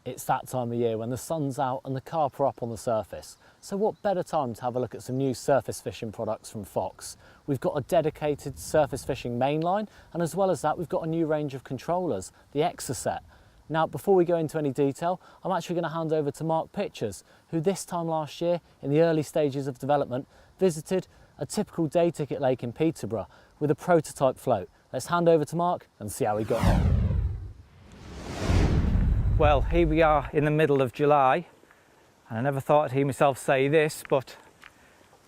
It's that time of year when the sun's out and the carp are up on the surface. So what better time to have a look at some new surface fishing products from Fox. We've got a dedicated surface fishing mainline, and as well as that we've got a new range of controllers, the Exoset. Now before we go into any detail, I'm actually going to hand over to Mark Pitchers, who this time last year, in the early stages of development, visited a typical day ticket lake in Peterborough with a prototype float. Let's hand over to Mark and see how he got on. Well, here we are in the middle of July, and I never thought I'd hear myself say this, but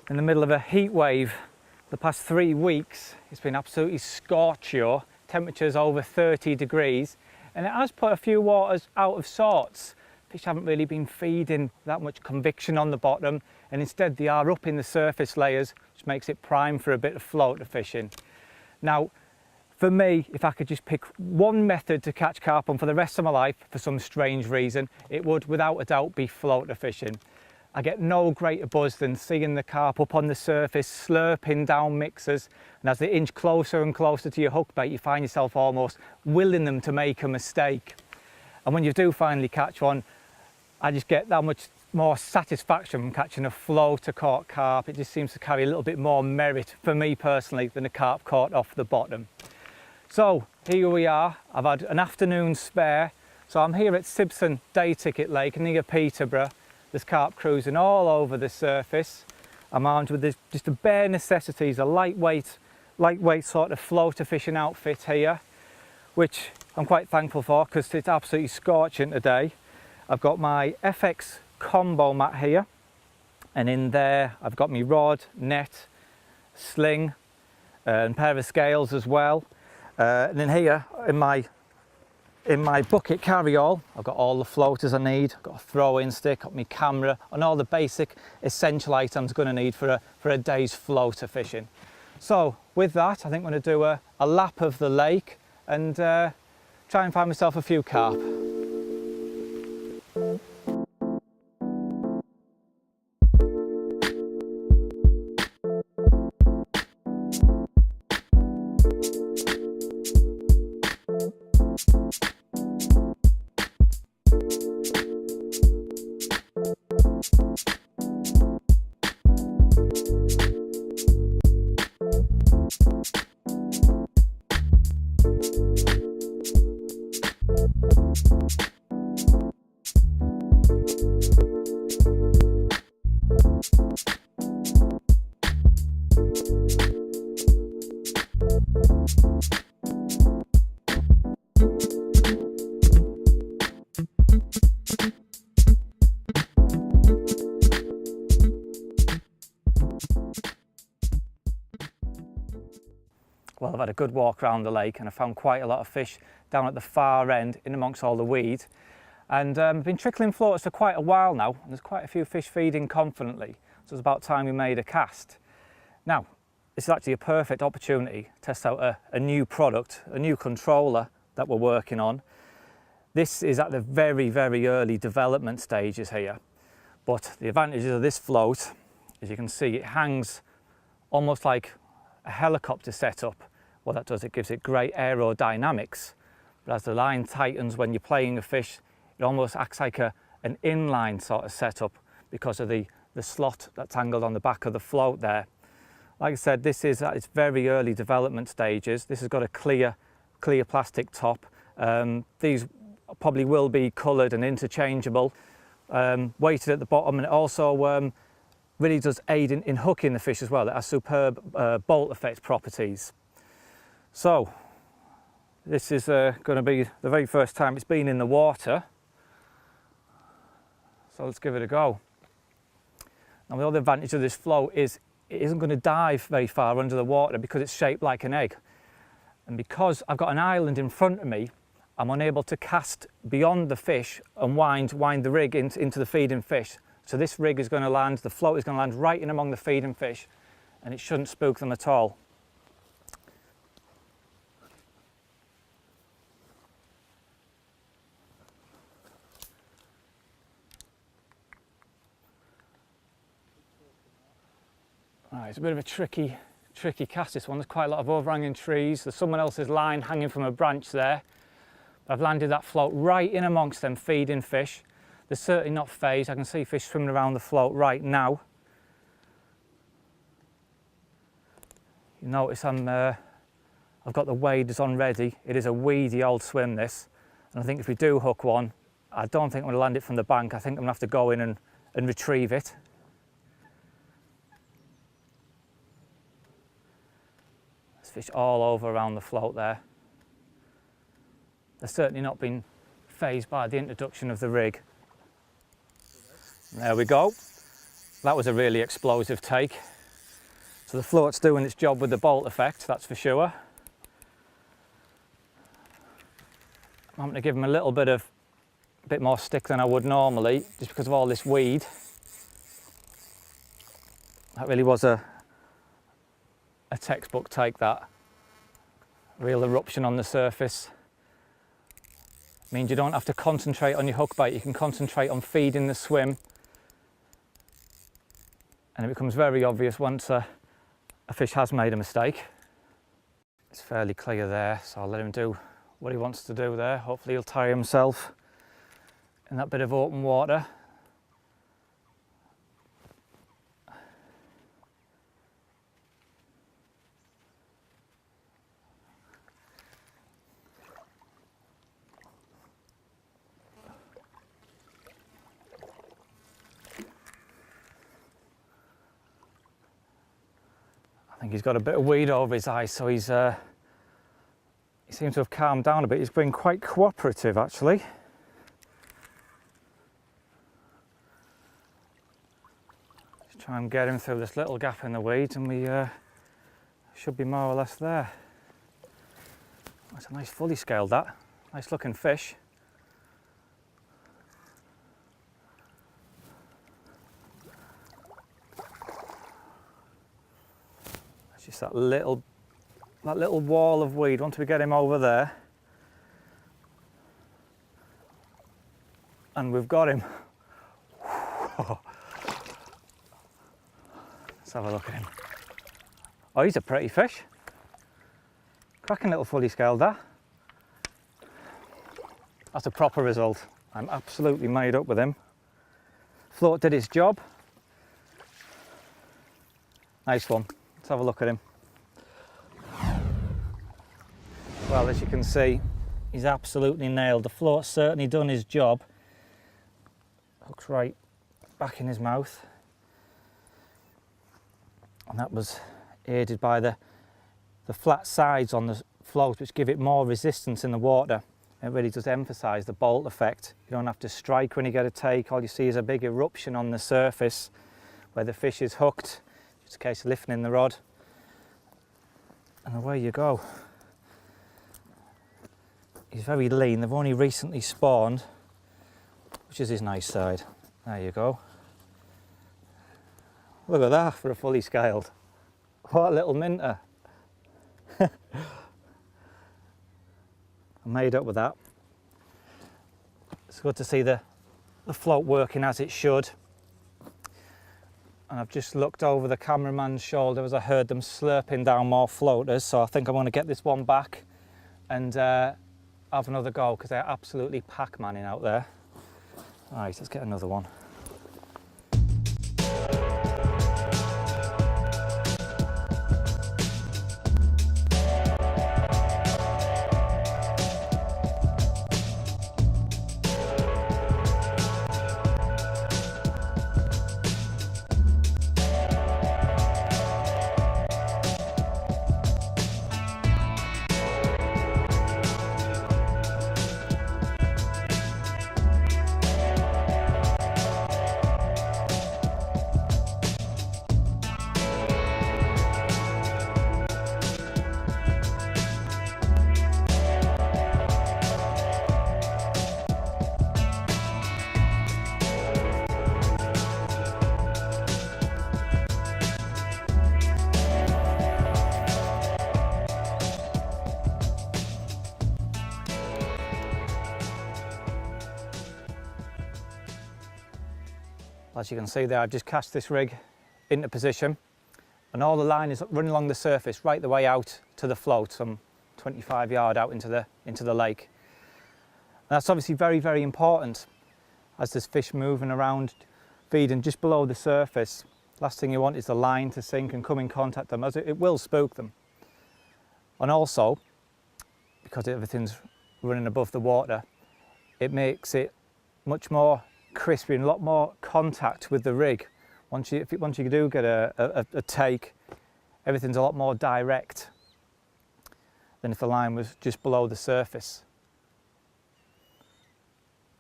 in the middle of a heat wave. The past 3 weeks, it's been absolutely scorchio, temperatures over 30 degrees, and it has put a few waters out of sorts. Fish haven't really been feeding that much conviction on the bottom, and instead they are up in the surface layers, which makes it prime for a bit of floater fishing. Now, for me, if I could just pick one method to catch carp on for the rest of my life, for some strange reason, it would without a doubt be floater fishing. I get no greater buzz than seeing the carp up on the surface, slurping down mixers, and as they inch closer and closer to your hook bait, you find yourself almost willing them to make a mistake. And when you do finally catch one, I just get that much more satisfaction from catching a floater caught carp. It just seems to carry a little bit more merit for me personally than a carp caught off the bottom. So here we are, I've had an afternoon spare, so I'm here at Sibson Day Ticket Lake near Peterborough. There's carp cruising all over the surface. I'm armed with just the bare necessities, a lightweight sort of floater fishing outfit here, which I'm quite thankful for because it's absolutely scorching today. I've got my FX combo mat here, and in there I've got my rod, net, sling, and pair of scales as well. And then here in my bucket carry-all, I've got all the floaters I need. I've got a throw-in stick, got my camera, and all the basic essential items I'm going to need for a day's floater fishing. So with that, I think I'm going to do a lap of the lake and try and find myself a few carp. Well, I've had a good walk around the lake and I found quite a lot of fish down at the far end in amongst all the weed. And I've been trickling floaters for quite a while now, and there's quite a few fish feeding confidently. So it's about time we made a cast. Now, this is actually a perfect opportunity to test out a new product, a new controller that we're working on. This is at the very, very early development stages here. But the advantages of this float, as you can see, it hangs almost like a helicopter setup. What that does, it gives it great aerodynamics, but as the line tightens when you're playing a fish, it almost acts like an inline sort of setup because of the slot that's angled on the back of the float there. Like I said, this is at its very early development stages. This has got a clear plastic top. These probably will be coloured and interchangeable, weighted at the bottom, and it also really does aid in hooking the fish as well. It has superb bolt effect properties. So this is going to be the very first time it's been in the water. So let's give it a go. Now the other advantage of this float is it isn't going to dive very far under the water because it's shaped like an egg. And because I've got an island in front of me, I'm unable to cast beyond the fish and wind the rig into the feeding fish. So this rig is going to land, the float is going to land right in among the feeding fish, and it shouldn't spook them at all. Right, it's a bit of a tricky cast, this one. There's quite a lot of overhanging trees. There's someone else's line hanging from a branch there. I've landed that float right in amongst them feeding fish. They're certainly not phased. I can see fish swimming around the float right now. You notice I've got the waders on ready. It is a weedy old swim, this. And I think if we do hook one, I don't think I'm going to land it from the bank. I think I'm going to have to go in and retrieve it. There's fish all over around the float there. They're certainly not been phased by the introduction of the rig. There we go. That was a really explosive take. So the float's doing its job with the bolt effect, that's for sure. I'm going to give him a little bit more stick than I would normally, just because of all this weed. That really was a textbook take, that. Real eruption on the surface. Means you don't have to concentrate on your hook bait, you can concentrate on feeding the swim. And it becomes very obvious once a fish has made a mistake. It's fairly clear there, so I'll let him do what he wants to do there. Hopefully he'll tire himself in that bit of open water. I think he's got a bit of weed over his eyes, so he seems to have calmed down a bit. He's been quite cooperative, actually. Just try and get him through this little gap in the weeds, and we should be more or less there. That's a nice fully scaled, that. Nice looking fish. Just that little wall of weed. Once we get him over there, and we've got him. Let's have a look at him. Oh, he's a pretty fish. Cracking little fully scaled, that. That's a proper result. I'm absolutely made up with him. Float did its job. Nice one. Let's have a look at him. Well, as you can see, he's absolutely nailed. The float's certainly done his job. Hook's right back in his mouth. And that was aided by the flat sides on the float, which give it more resistance in the water. It really does emphasise the bolt effect. You don't have to strike when you get a take. All you see is a big eruption on the surface where the fish is hooked. It's a case of lifting in the rod, and away you go. He's very lean. They've only recently spawned, which is his nice side. There you go. Look at that for a fully scaled. What a little minter. I'm made up with that. It's good to see the float working as it should. And I've just looked over the cameraman's shoulder as I heard them slurping down more floaters, so I think I'm going to get this one back and have another go, because they're absolutely pack-manning out there. Right, let's get another one. As you can see there, I've just cast this rig into position, and all the line is running along the surface right the way out to the float, some 25 yards out into the lake. that's obviously very, very important as there's fish moving around, feeding just below the surface. Last thing you want is the line to sink and come in contact with them, as it will spook them. And also, because everything's running above the water, it makes it much more crispy and a lot more contact with the rig. Once you do get a take, everything's a lot more direct than if the line was just below the surface.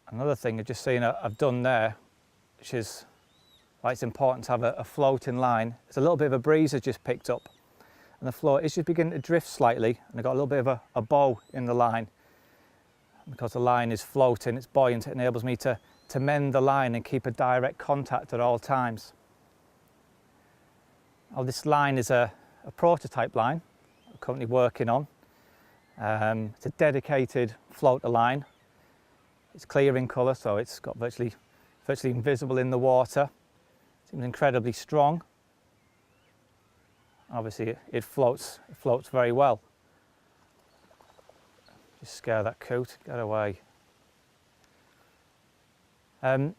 Another thing I've just seen I've done there, which is why it's important to have a floating line, is a little bit of a breeze has just picked up, and the float is just beginning to drift slightly, and I've got a little bit of a bow in the line. Because the line is floating, it's buoyant, it enables me to mend the line and keep a direct contact at all times. Now, this line is a prototype line I'm currently working on. It's a dedicated floater line. It's clear in colour, so it's got virtually invisible in the water. It seems incredibly strong. Obviously it floats very well. Just scare that coot, get away. And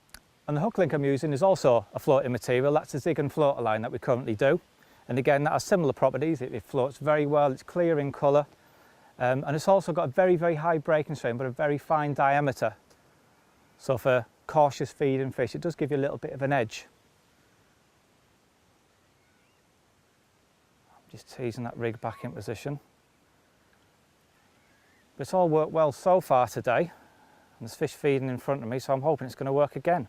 the hook link I'm using is also a floating material. That's the zig and floater line that we currently do. And again, that has similar properties. It floats very well, it's clear in colour. And it's also got a very, very high breaking strain, but a very fine diameter. So for cautious feeding fish, it does give you a little bit of an edge. I'm just teasing that rig back in position. But it's all worked well so far today, and there's fish feeding in front of me, so I'm hoping it's going to work again.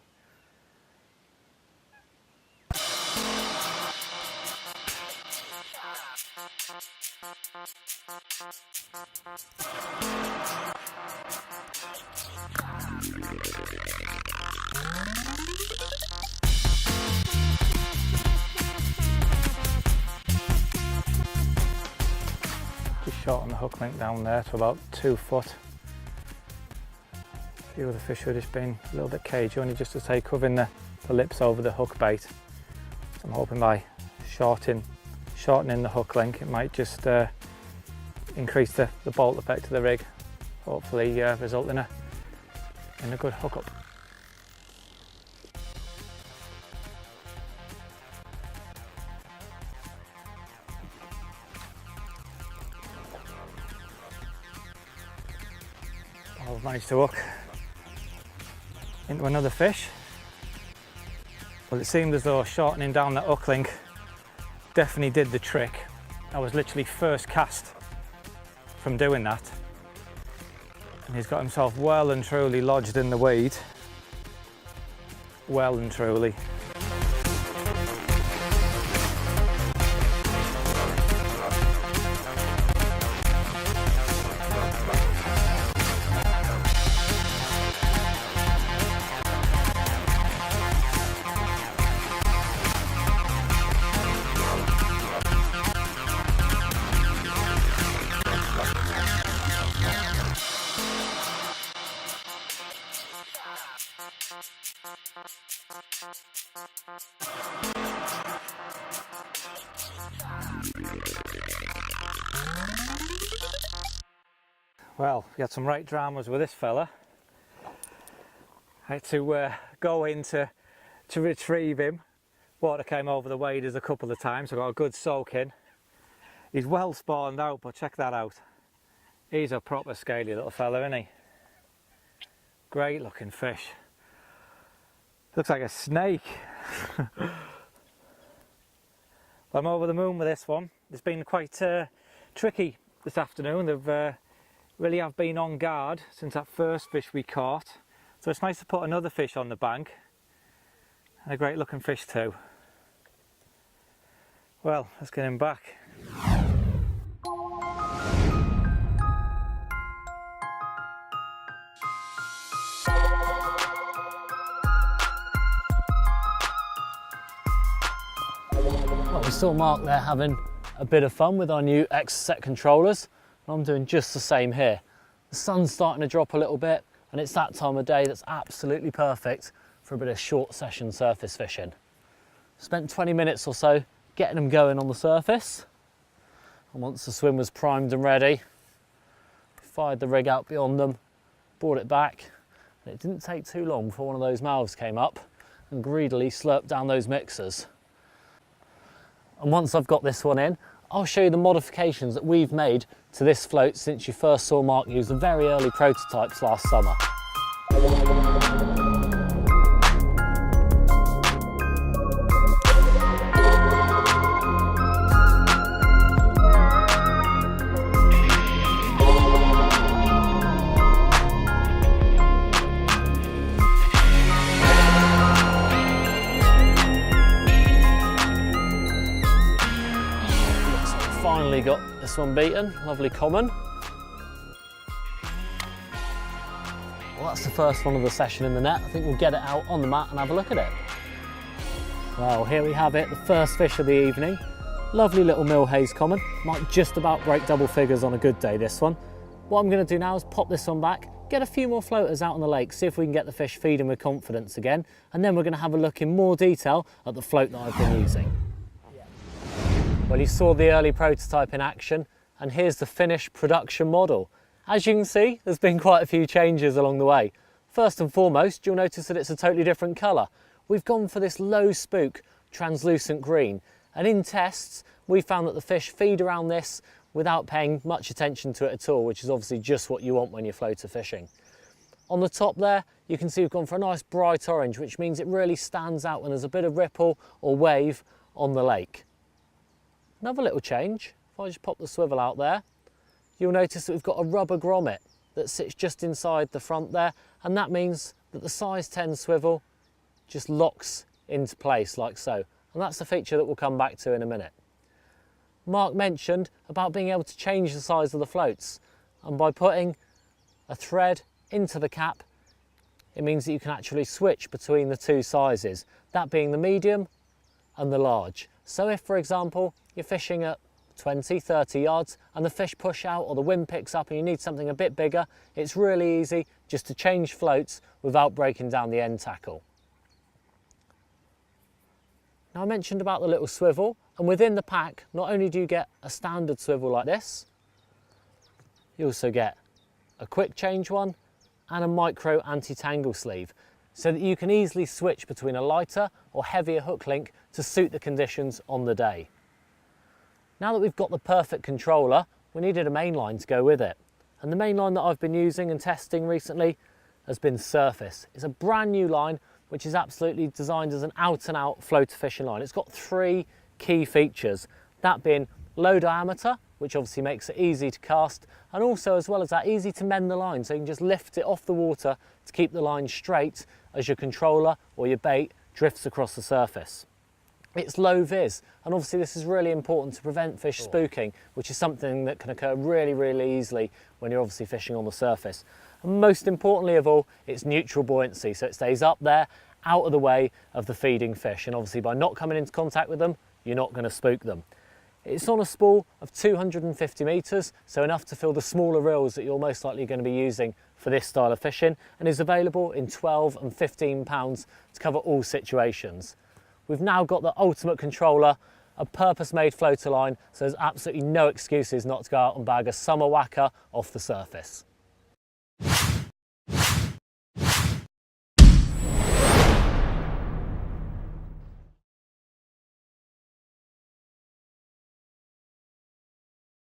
Just shorten the hook link down there to about 2 foot. A few of the fish have just been a little bit cagey, only just to say covering the lips over the hook bait. So I'm hoping by shortening the hook link, it might just increase the bolt effect of the rig, hopefully result in a good hookup. I've managed to hook into another fish. Well, it seemed as though shortening down that hook link definitely did the trick. I was literally first cast from doing that, and he's got himself well and truly lodged in the weed. Well and truly. Well, we had some right dramas with this fella. I had to go in to retrieve him. Water came over the waders a couple of times, so I got a good soak in. He's well spawned out, but check that out. He's a proper scaly little fella, isn't he? Great looking fish. Looks like a snake. I'm over the moon with this one. It's been quite tricky this afternoon. They've really have been on guard since that first fish we caught. So it's nice to put another fish on the bank. And a great looking fish too. Well, let's get him back. Well, we saw Mark there having a bit of fun with our new Exocet controllers. I'm doing just the same here. The sun's starting to drop a little bit, and it's that time of day that's absolutely perfect for a bit of short session surface fishing. Spent 20 minutes or so getting them going on the surface, and once the swim was primed and ready, fired the rig out beyond them, brought it back, and it didn't take too long before one of those mouths came up and greedily slurped down those mixers. And once I've got this one in, I'll show you the modifications that we've made to this float since you first saw Mark use the very early prototypes last summer. Finally got this one beaten, lovely common. Well, that's the first one of the session in the net. I think we'll get it out on the mat and have a look at it. Well, here we have it, the first fish of the evening. Lovely little Millhays common. Might just about break double figures on a good day, this one. What I'm going to do now is pop this one back, get a few more floaters out on the lake, see if we can get the fish feeding with confidence again, and then we're going to have a look in more detail at the float that I've been using. Well, you saw the early prototype in action, and here's the finished production model. As you can see, there's been quite a few changes along the way. First and foremost, you'll notice that it's a totally different colour. We've gone for this low spook, translucent green, and in tests, we found that the fish feed around this without paying much attention to it at all, which is obviously just what you want when you're floater fishing. On the top there, you can see we've gone for a nice bright orange, which means it really stands out when there's a bit of ripple or wave on the lake. Another little change, if I just pop the swivel out there, you'll notice that we've got a rubber grommet that sits just inside the front there, and that means that the size 10 swivel just locks into place like so. And that's a feature that we'll come back to in a minute. Mark mentioned about being able to change the size of the floats, and by putting a thread into the cap, it means that you can actually switch between the two sizes, that being the medium and the large. So if, for example, you're fishing at 20, 30 yards and the fish push out or the wind picks up and you need something a bit bigger, it's really easy just to change floats without breaking down the end tackle. Now, I mentioned about the little swivel, and within the pack, not only do you get a standard swivel like this, you also get a quick change one and a micro anti-tangle sleeve, so that you can easily switch between a lighter or heavier hook link to suit the conditions on the day. Now that we've got the perfect controller, we needed a main line to go with it. And the main line that I've been using and testing recently has been Surface. It's a brand new line which is absolutely designed as an out and out floater fishing line. It's got three key features, that being low diameter, which obviously makes it easy to cast, and also, as well as that, easy to mend the line, so you can just lift it off the water to keep the line straight as your controller or your bait drifts across the surface. It's low vis, and obviously this is really important to prevent fish spooking, which is something that can occur really, really easily when you're obviously fishing on the surface. And most importantly of all, it's neutral buoyancy, so it stays up there, out of the way of the feeding fish, and obviously by not coming into contact with them, you're not going to spook them. It's on a spool of 250 metres, so enough to fill the smaller reels that you're most likely going to be using for this style of fishing, and is available in 12 and 15 pounds to cover all situations. We've now got the ultimate controller, a purpose-made floater line, so there's absolutely no excuses not to go out and bag a summer whacker off the surface.